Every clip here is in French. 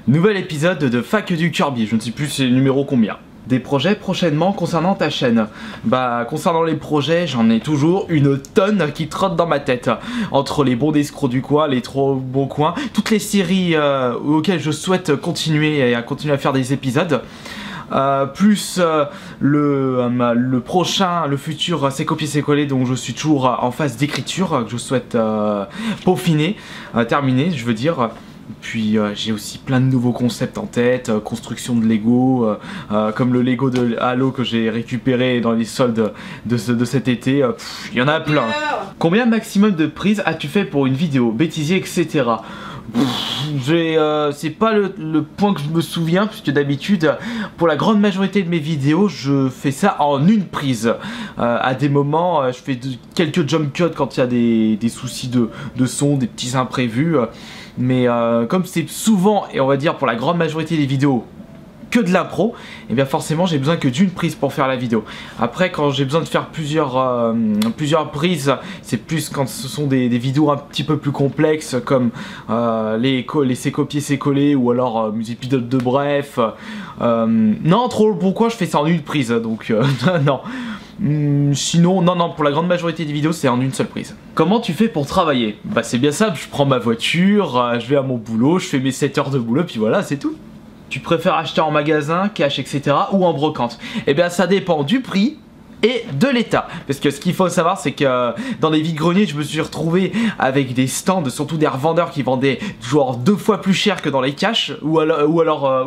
Nouvel épisode de Fac du Kirby, je ne sais plus c'est le numéro combien. Des projets prochainement concernant ta chaîne. Bah concernant les projets, j'en ai toujours une tonne qui trotte dans ma tête. Entre les bons escrocs du coin, les trop bons coins, toutes les séries auxquelles je souhaite continuer à faire des épisodes. Plus le prochain, le futur C'est copié c'est collé, dont je suis toujours en phase d'écriture, que je souhaite peaufiner, terminer je veux dire. Puis j'ai aussi plein de nouveaux concepts en tête, construction de Lego, comme le Lego de Halo que j'ai récupéré dans les soldes de cet été, il y en a plein. Combien maximum de prises as-tu fait pour une vidéo, bêtisier, etc. C'est pas le point que je me souviens, puisque d'habitude, pour la grande majorité de mes vidéos, je fais ça en une prise. À des moments, je fais quelques jump cuts quand il y a des soucis de son, des petits imprévus. Mais comme c'est souvent, et on va dire pour la grande majorité des vidéos, que de l'impro, et bien forcément j'ai besoin que d'une prise pour faire la vidéo. Après quand j'ai besoin de faire plusieurs prises, c'est plus quand ce sont des vidéos un petit peu plus complexes comme les c'est copier c'est coller ou alors mes épisodes de bref. Non, trop pourquoi je fais ça en une prise, donc non. Sinon, non, pour la grande majorité des vidéos, c'est en une seule prise. Comment tu fais pour travailler? Bah c'est bien simple, je prends ma voiture, je vais à mon boulot, je fais mes 7 heures de boulot, puis voilà, c'est tout. Tu préfères acheter en magasin, cash, etc. ou en brocante? Eh bien ça dépend du prix et de l'état. Parce que ce qu'il faut savoir, c'est que dans les vides-greniers, je me suis retrouvé avec des stands, surtout des revendeurs qui vendaient genre 2 fois plus cher que dans les caches, ou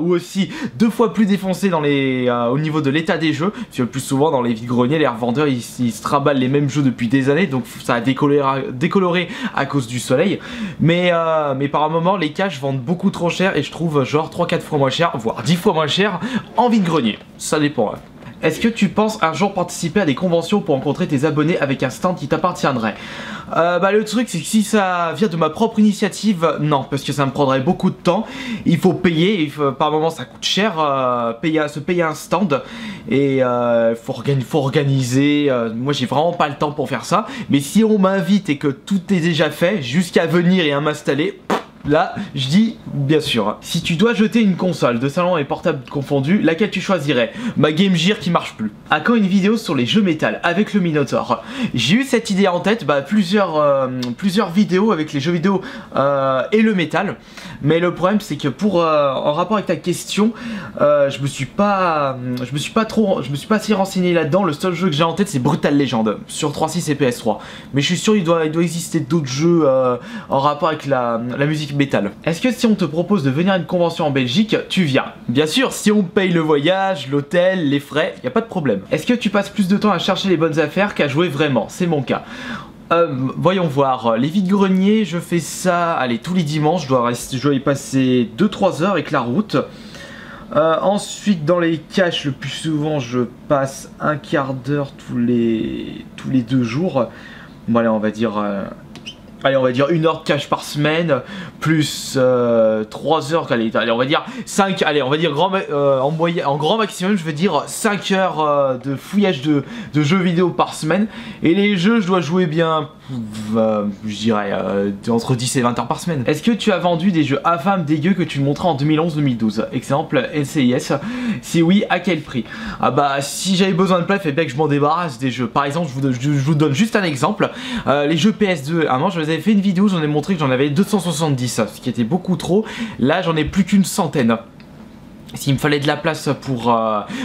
aussi 2 fois plus défoncés dans au niveau de l'état des jeux. Parce que le plus souvent dans les vides-greniers, les revendeurs ils se trimballent les mêmes jeux depuis des années, donc ça a décoloré à cause du soleil. Mais par un moment, les caches vendent beaucoup trop cher et je trouve genre 3-4 fois moins cher, voire 10 fois moins cher en vide-grenier. Ça dépend. Hein. Est-ce que tu penses un jour participer à des conventions pour rencontrer tes abonnés avec un stand qui t'appartiendrait? Bah le truc c'est que si ça vient de ma propre initiative, non, parce que ça me prendrait beaucoup de temps. Il faut payer, par moment ça coûte cher se payer un stand. Et faut organiser, moi j'ai vraiment pas le temps pour faire ça. Mais si on m'invite et que tout est déjà fait, jusqu'à venir et à m'installer, là, je dis bien sûr. Si tu dois jeter une console de salon et portable confondue, laquelle tu choisirais? Ma Game Gear qui marche plus. À quand une vidéo sur les jeux métal avec le Minotaur? J'ai eu cette idée en tête, plusieurs vidéos avec les jeux vidéo et le métal. Mais le problème c'est que en rapport avec ta question, je me suis pas assez renseigné là-dedans. Le seul jeu que j'ai en tête c'est Brutal Legend sur 3.6 et PS3. Mais je suis sûr il doit exister d'autres jeux en rapport avec la musique métal. Est-ce que si on te propose de venir à une convention en Belgique, tu viens? Bien sûr, si on paye le voyage, l'hôtel, les frais, y a pas de problème. Est-ce que tu passes plus de temps à chercher les bonnes affaires qu'à jouer vraiment? C'est mon cas. Voyons voir, les vides-greniers, je fais ça, allez, tous les dimanches, je dois y passer 2-3 heures avec la route. Ensuite, dans les caches, le plus souvent, je passe un quart d'heure tous les 2 jours. Bon, allez, on va dire 1 heure de cache par semaine, plus 3 heures, allez, on va dire 5, allez, on va dire en grand maximum, je veux dire 5 heures de fouillage de jeux vidéo par semaine. Et les jeux, je dois jouer bien, je dirais, entre 10 et 20 heures par semaine. Est-ce que tu as vendu des jeux infâmes dégueux que tu montrais en 2011-2012? Exemple, NCIS. Si oui, à quel prix? Ah bah, si j'avais besoin de play, il fallait bien que je m'en débarrasse des jeux. Par exemple, je vous donne juste un exemple. Les jeux PS2, à un moment, je vous avais fait une vidéo, j'en ai montré que j'en avais 270, ce qui était beaucoup trop. Là, j'en ai plus qu'une centaine. S'il me fallait de la place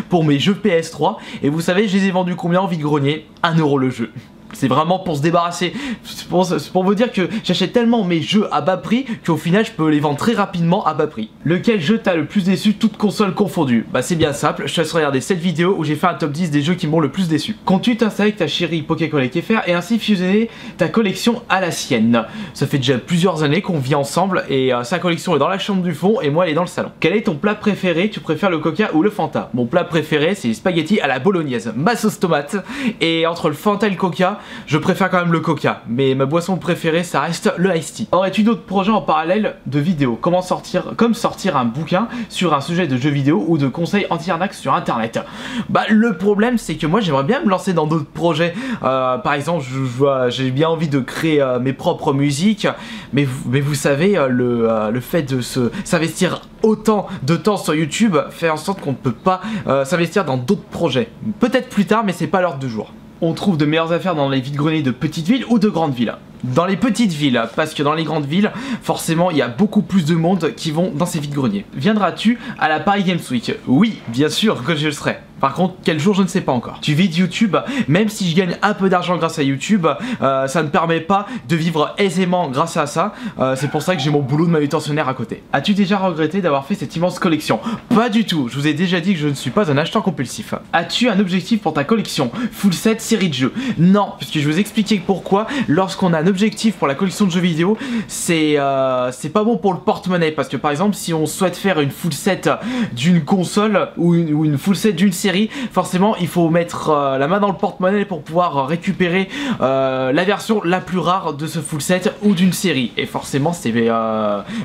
pour mes jeux PS3. Et vous savez, je les ai vendus combien en vide-grenier? 1 € le jeu. C'est vraiment pour se débarrasser, c'est pour vous dire que j'achète tellement mes jeux à bas prix qu'au final je peux les vendre très rapidement à bas prix. Lequel jeu t'a le plus déçu, toutes consoles confondues? Bah c'est bien simple, je te laisse regarder cette vidéo où j'ai fait un top 10 des jeux qui m'ont le plus déçu. Comptes-tu t'installer avec ta chérie Pokécollect FR et ainsi fusionner ta collection à la sienne? Ça fait déjà plusieurs années qu'on vit ensemble et sa collection est dans la chambre du fond et moi elle est dans le salon. Quel est ton plat préféré? Tu préfères le Coca ou le Fanta? Mon plat préféré c'est les spaghettis à la bolognaise, ma sauce tomate, et entre le Fanta et le Coca, je préfère quand même le coca, mais ma boisson préférée ça reste le iced tea. Aurais-tu d'autres projets en parallèle de vidéos, comme sortir un bouquin sur un sujet de jeux vidéo ou de conseils anti-arnaque sur internet? Bah le problème c'est que moi j'aimerais bien me lancer dans d'autres projets, par exemple j'ai bien envie de créer mes propres musiques, mais vous savez le fait de s'investir autant de temps sur YouTube fait en sorte qu'on ne peut pas s'investir dans d'autres projets. Peut-être plus tard, mais c'est pas l'heure du jour. On trouve de meilleures affaires dans les vides-greniers de petites villes ou de grandes villes? Dans les petites villes, parce que dans les grandes villes, forcément, il y a beaucoup plus de monde qui vont dans ces vides-greniers. Viendras-tu à la Paris Games Week? Oui, bien sûr que je le serai. Par contre, quel jour, je ne sais pas encore. Tu vis de YouTube, même si je gagne un peu d'argent grâce à YouTube, ça ne permet pas de vivre aisément grâce à ça. C'est pour ça que j'ai mon boulot de manutentionnaire à côté. As-tu déjà regretté d'avoir fait cette immense collection? Pas du tout, je vous ai déjà dit que je ne suis pas un acheteur compulsif. As-tu un objectif pour ta collection? Full set, série de jeux? Non, puisque je vais vous expliquer pourquoi. Lorsqu'on a un objectif pour la collection de jeux vidéo, c'est pas bon pour le porte-monnaie. Parce que par exemple, si on souhaite faire une full set d'une console ou une full set d'une série, forcément il faut mettre la main dans le porte-monnaie pour pouvoir récupérer la version la plus rare de ce full set ou d'une série. Et forcément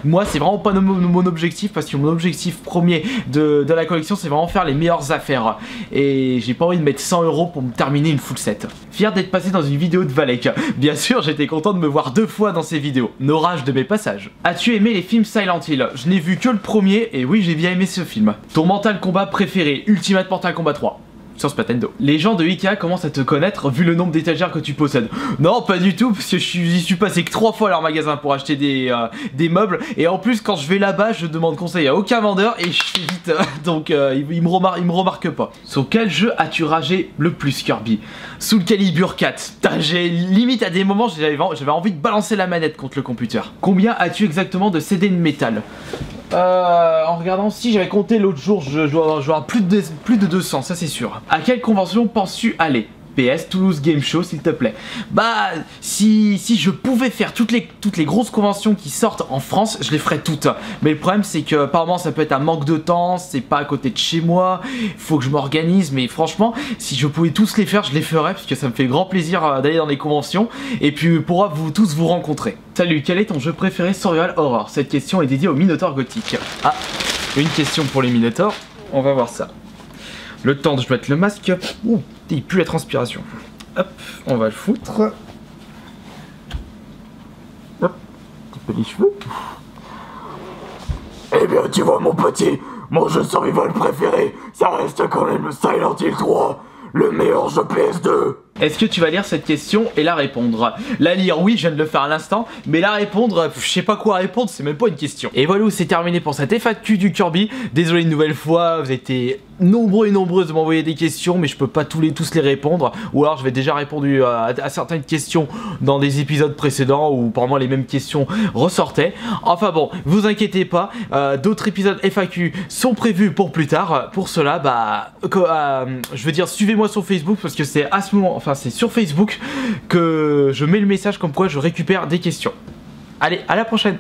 moi c'est vraiment pas mon objectif, parce que mon objectif premier de la collection c'est vraiment faire les meilleures affaires. Et j'ai pas envie de mettre 100 € pour me terminer une full set. Fier d'être passé dans une vidéo de Valek. Bien sûr, j'étais content de me voir 2 fois dans ces vidéos. Norage de mes passages. As-tu aimé les films Silent Hill? Je n'ai vu que le premier et oui, j'ai bien aimé ce film. Ton Mortal Kombat préféré? Ultimate Mortal Kombat 3. Sur Super Nintendo. Les gens de Ikea commencent à te connaître vu le nombre d'étagères que tu possèdes. Non, pas du tout, parce que j'y suis passé que 3 fois à leur magasin pour acheter des meubles. Et en plus, quand je vais là-bas, je demande conseil à aucun vendeur et je fais vite. Donc, ils me remarquent pas. Sur quel jeu as-tu ragé le plus, Kirby? Sous le Calibur 4. J'ai limite à des moments, j'avais envie de balancer la manette contre le computer. Combien as-tu exactement de CD de métal? En regardant, si j'avais compté l'autre jour, je dois avoir plus de 200, ça c'est sûr. À quelle convention penses-tu aller? PS Toulouse Game Show, s'il te plaît. Bah, si je pouvais faire toutes les grosses conventions qui sortent en France, je les ferais toutes. Mais le problème, c'est que par moment, ça peut être un manque de temps, c'est pas à côté de chez moi, faut que je m'organise. Mais franchement, si je pouvais tous les faire, je les ferais, parce que ça me fait grand plaisir d'aller dans les conventions et puis pour vous tous vous rencontrer. Salut, quel est ton jeu préféré Survival Horror? Cette question est dédiée au Minotaur Gothique. Ah, une question pour les Minotaurs, on va voir ça. Le temps de je mettre le masque. Ouh, il pue la transpiration. Hop, on va le foutre. Hop, un peu les cheveux. Eh bien, tu vois, mon petit, mon jeu survival préféré, ça reste quand même le Silent Hill 3, le meilleur jeu PS2. Est-ce que tu vas lire cette question et la répondre? La lire, oui, je viens de le faire à l'instant, mais la répondre, je sais pas quoi répondre, c'est même pas une question. Et voilà où c'est terminé pour cette FAQ du Kirby. Désolé une nouvelle fois, vous avez été nombreux et nombreuses de m'envoyer des questions, mais je peux pas tous les répondre. Ou alors je vais déjà répondu à certaines questions dans des épisodes précédents où pour moi les mêmes questions ressortaient. Enfin bon, vous inquiétez pas, d'autres épisodes FAQ sont prévus pour plus tard. Pour cela, bah, je veux dire, suivez-moi sur Facebook parce que c'est à ce moment, enfin c'est sur Facebook que je mets le message comme quoi je récupère des questions. Allez, à la prochaine!